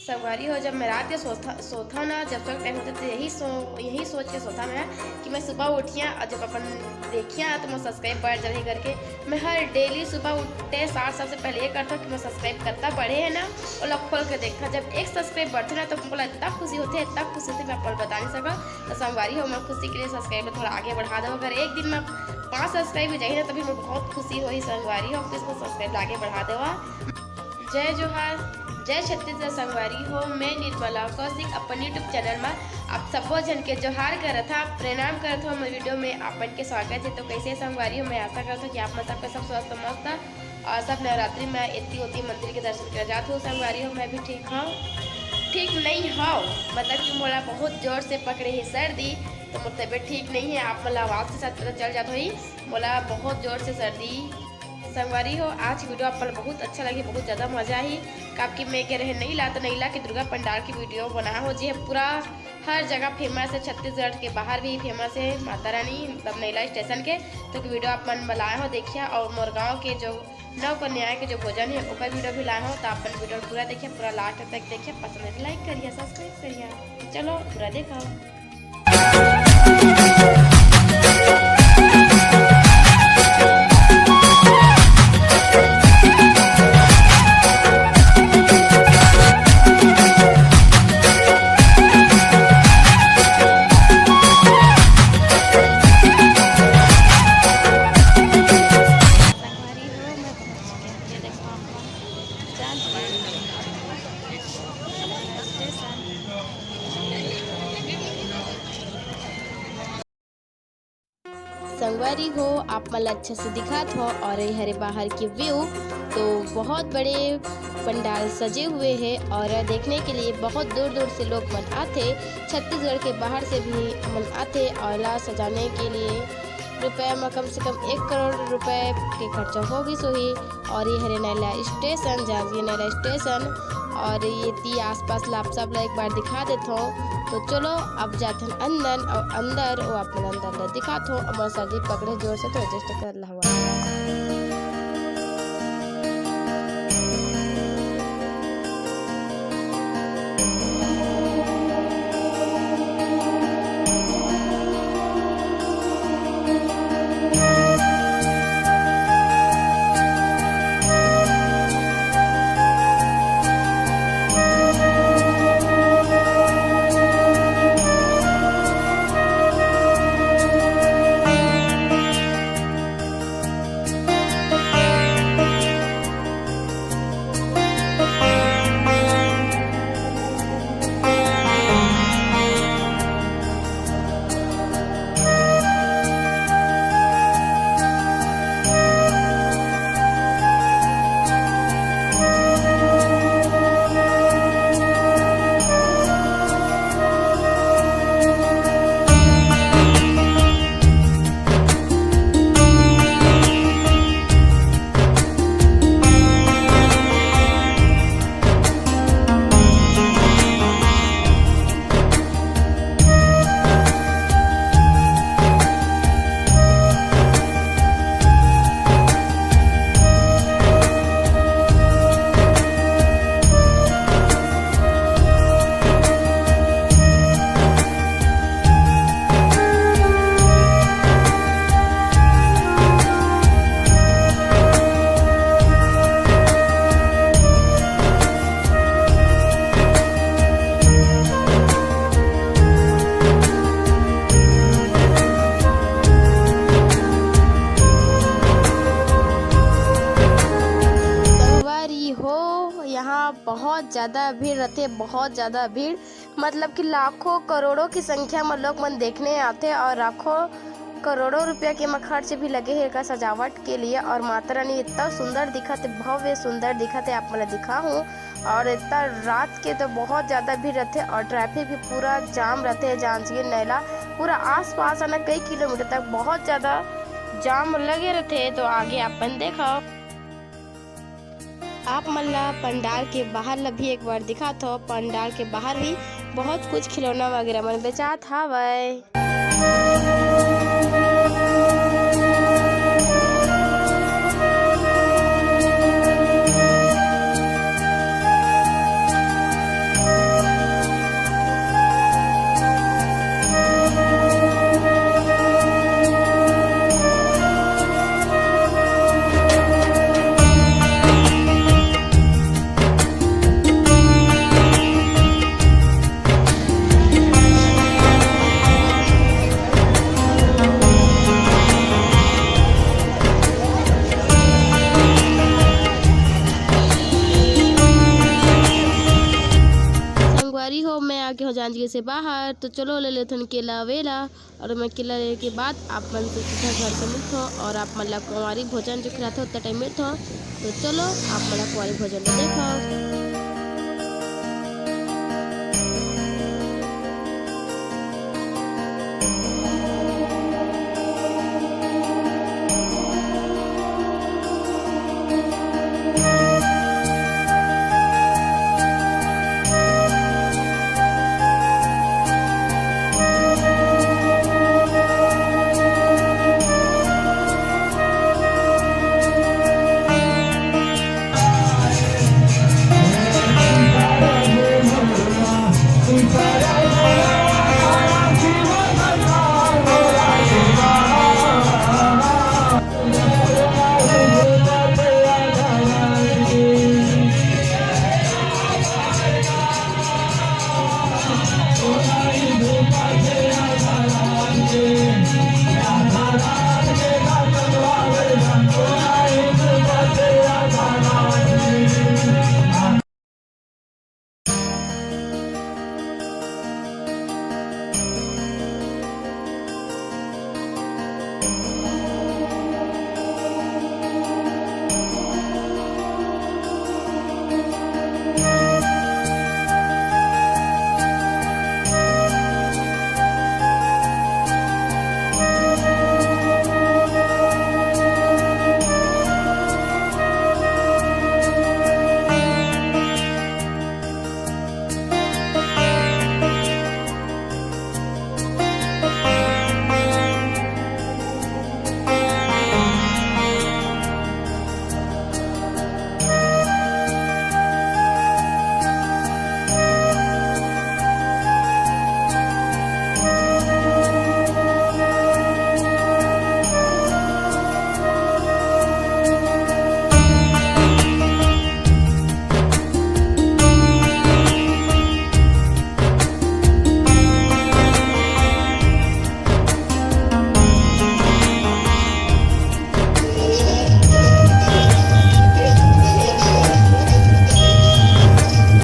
संगवारी हो, जब मैं रात के सोता हूँ ना, जब तक टाइम होता तो यही सोच के सोता मैं कि मैं सुबह उठिया और जब अपन देखिया तो मैं सब्सक्राइब बढ़ जाए करके मैं हर डेली सुबह उठते साथ सबसे पहले ये करता हूँ कि मैं सब्सक्राइब करता बढ़े है ना और लोग खोल के देखा। जब एक सब्सक्राइब बढ़ते ना तो बोला इतना खुशी होती है, इतना खुशी होती है मैं आपको बता नहीं सका। तो संगवारी हो, मैं खुशी के लिए सब्सक्राइब थोड़ा आगे बढ़ा दो। अगर एक दिन में 5 सब्सक्राइब हो जाए ना तभी मैं बहुत खुशी हुई। संगवारी हो तो इसको सब्सक्राइब आगे बढ़ा देवा। जय जोहार, जय छत्तीसगढ़। संगवारी हो, मैं निर्मला कौशिक अपन यूट्यूब चैनल में आप सबो जन के जोहार करत था, प्रणाम करत हो। मेरे वीडियो में अपन के स्वागत है। तो कैसे संगवारी हो, मैं आशा करता हूँ कि आप में सबका सब स्वस्थ मस्त और सब नवरात्रि में इतनी होती मंदिर के दर्शन कर जाते हो। संगवारी हो, मैं भी ठीक हूँ, ठीक नहीं हो मतलब कि मोला बहुत जोर से पकड़े ही सर्दी, तो मोर तबीयत ठीक नहीं है। आप मतलब आवाज़ के साथ पता चल जाता ही मोला बहुत जोर से सर्दी। संगवारी हो, आज वीडियो आप बहुत अच्छा लगे, बहुत ज़्यादा मजा आई। काफी मैं कह रहे नहीं ला तो नहीं ला कि दुर्गा पंडाल की वीडियो बना हो जी है। पूरा हर जगह फेमस है, छत्तीसगढ़ के बाहर भी फेमस है माता रानी मतलब नैला स्टेशन के। तो वीडियो आप मन बनाए हो देखिए। और मोर गाँव के जो नव कन्याएं के जो भोजन है उसका वीडियो भी लाए हो, तो अपन वीडियो पूरा देखिए, पूरा लास्ट तक देखिए। पसंद है लाइक करिए, सब्सक्राइब करिए। चलो पूरा देखा। संगवारी हो, आप मला अच्छा से दिखात हो और ये हरे बाहर के व्यू तो बहुत बड़े पंडाल सजे हुए हैं और देखने के लिए बहुत दूर दूर से लोग मन आते। छत्तीसगढ़ के बाहर से भी मन आते और ला सजाने के लिए रुपये में कम से कम 1 करोड़ रुपए के खर्चा होगी सोही। और ये हरे नैला स्टेशन, जांजगीर नैला स्टेशन और ये ती आसपास लाप सब ला एक बार दिखा देता हूँ। तो चलो अब जाते हैं अंदर वो अपने अंदर दिखाते हो। और सर्दी पकड़े जोर से तो एडजस्ट कर हुआ। बहुत ज़्यादा भीड़ रहते, बहुत ज़्यादा भीड़ मतलब कि लाखों करोड़ों की संख्या में लोग मन देखने आते और लाखों करोड़ों रुपया के में खर्च भी लगे है का सजावट के लिए। और माता रानी इतना सुंदर दिखत है, भव्य सुंदर दिखत है, आप मैं दिखा हूँ। और इतना रात के तो बहुत ज़्यादा भीड़ रहते और ट्रैफिक भी पूरा जाम रहते है। जांजगीर नैला पूरा आस पास है ना कई किलोमीटर तक बहुत ज़्यादा जाम लगे रहते। तो आगे अपन देखो, आप मल्ला पंडाल के बाहर ला भी एक बार दिखा था। पंडाल के बाहर भी बहुत कुछ खिलौना वगैरह मन बेचात हवय। आके हो जाएंगे से बाहर। तो चलो ले लेते हैं केला वेला, और मैं केला लेने के बाद आप मन से सीधा घर से मिलते हो और आप मतलब कुंवारी भोजन जो खिलाते हो उतना टाइम मिलते हो। तो चलो आप मतलब कुंवारी भोजन देखो।